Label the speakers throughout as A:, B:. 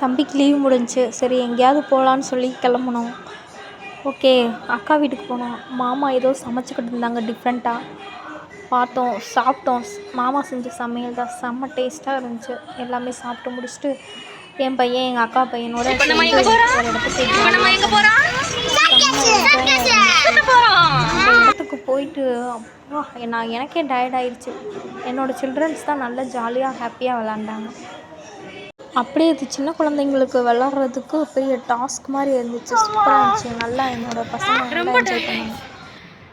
A: தம்பிக்கு லீவ் முடிஞ்சுச்சு. சரி எங்கேயாவது போகலான்னு சொல்லி கிளம்புனோம். ஓகே, அக்கா வீட்டுக்கு போனோம். மாமா ஏதோ சமைச்சிக்கிட்டு இருந்தாங்க டிஃப்ரெண்ட்டாக. பார்த்தோம், சாப்பிட்டோம். மாமா செஞ்ச சமையல் தான், செம்ம டேஸ்ட்டாக இருந்துச்சு. எல்லாமே சாப்பிட்டு முடிச்சுட்டு என் பையன் எங்கள் அக்கா பையனோட ஒரு இடத்துக்கு போயிட்டு அப்பா எனக்கே டயர்ட் ஆயிடுச்சு. என்னோடய சில்ட்ரன்ஸ் தான் நல்லா ஜாலியாக ஹாப்பியாக விளாண்டாங்க. அப்படியே இது சின்ன குழந்தைங்களுக்கு விளாட்றதுக்கு பெரிய டாஸ்க் மாதிரி இருந்துச்சு. சூப்பராக இருந்துச்சு. நல்லா என்னோடய பசங்க நல்லா என்ஜாய் பண்ணாங்க.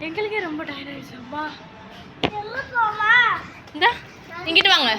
B: எங்களுக்கே ரொம்ப டயர்ட் ஆயிடுச்சு. அப்பா இந்தா இங்கிட்டு வாங்க.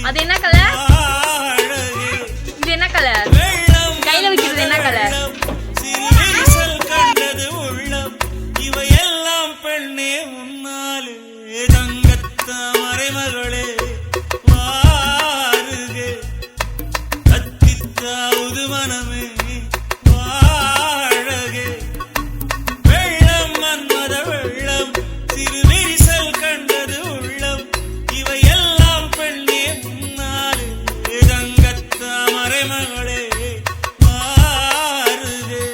B: அது என்ன கலர்? இது என்ன கலர்? கையில வைக்கிறது என்ன கலர்? இவையெல்லாம் பெண்ணே உன்னாலே தங்கத்த மறைமகளே வாருகே கத்தித்தாவது மனமே வாழகே வெள்ளம் மன்மத வெள்ளம் சிறு விரிசல் கண்டது உள்ளம் இவையெல்லாம் பெண்ணே உன்னாலே தங்கத்த மறைமகளே வாருகே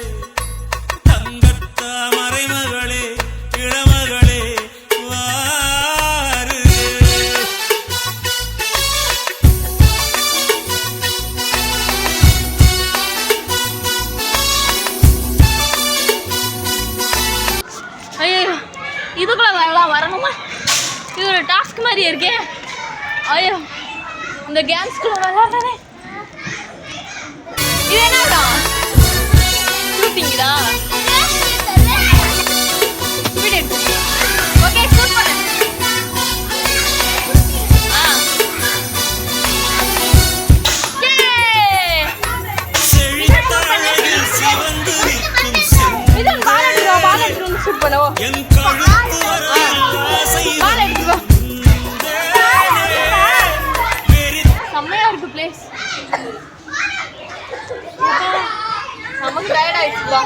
B: தங்கத்த மறைமகளே இளமகளே வாருகே. ஐயோ இதுக்குள்ள வரணுமா? இது ஒரு டாஸ்க் மாதிரி இருக்கே. ஐயோ இந்த கேம்ஸ்குள்ள விளையாடுறே. இது என்னடா ஷூட்டிங்கா? Okay super. ஷூட் பண்ணுவோம். செம்மையா இருக்கு பிளேஸ். நமக்கு டயர்ட் ஆயிடுச்சுப்பா.